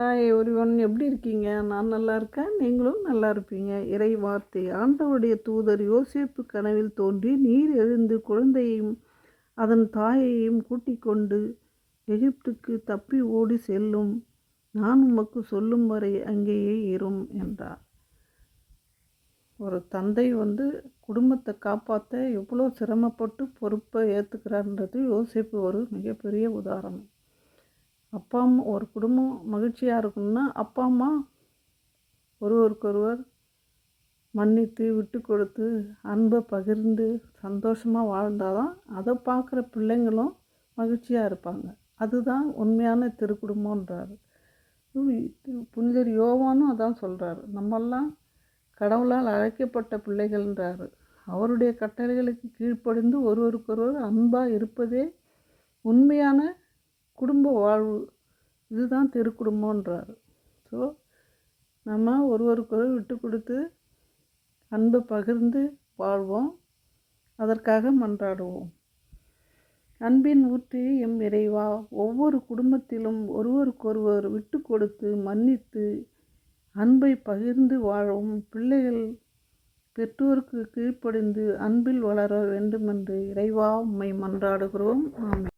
Hi everyone, எப்படி இருக்கீங்க? நான் நல்லா இருக்கேன். நீங்களும் நல்லா இருப்பீங்க. இறை வார்த்தை. ஆண்டவருடைய தூதர் யோசேப்பு கனவில் தோன்றி, நீர் எழுந்து குழந்தையையும் அதன் தாயையும் கூட்டிக் கொண்டு எகிப்துக்கு தப்பி ஓடி செல்லும். நான் உமக்கு சொல்லும் வரை அங்கேயே இரும் என்றார். ஒரு தந்தை குடும்பத்தை காப்பாற்ற எவ்வளோ சிரமப்பட்டு பொறுப்பை ஏற்றுக்கிறார்ன்றது யோசேப்பு ஒரு மிகப்பெரிய உதாரணம். அப்பா அம்மா, ஒரு குடும்பம் மகிழ்ச்சியாக இருக்கணும்னா அப்பா அம்மா ஒருவருக்கொருவர் மன்னித்து விட்டு கொடுத்து அன்பை பகிர்ந்து சந்தோஷமாக வாழ்ந்தால் தான் அதை பார்க்குற பிள்ளைங்களும் மகிழ்ச்சியாக இருப்பாங்க. அதுதான் உண்மையான திருக்குடும்பன்றார். புனிதர் யோவானும் அதான் சொல்கிறாரு. நம்மெல்லாம் கடவுளால் அழைக்கப்பட்ட பிள்ளைகள்ன்றாரு. அவருடைய கட்டளைகளுக்கு கீழ்ப்படிந்து ஒருவருக்கொருவர் அன்பாக இருப்பதே உண்மையான குடும்ப வாழ்வு. இதுதான் திருக்குடும்பன்றார். ஸோ நம்ம ஒருவருக்கொருவர் விட்டு கொடுத்து அன்பை பகிர்ந்து வாழ்வோம். அதற்காக மன்றாடுவோம். அன்பின் ஊற்றி எம் இறைவா, ஒவ்வொரு குடும்பத்திலும் ஒருவருக்கொருவர் விட்டு கொடுத்து மன்னித்து அன்பை பகிர்ந்து வாழவும் பிள்ளைகள் பெற்றோருக்கு கீழ்ப்படிந்து அன்பில் வளர வேண்டுமென்று இறைவா உம்மை மன்றாடுகிறோம். ஆமென்.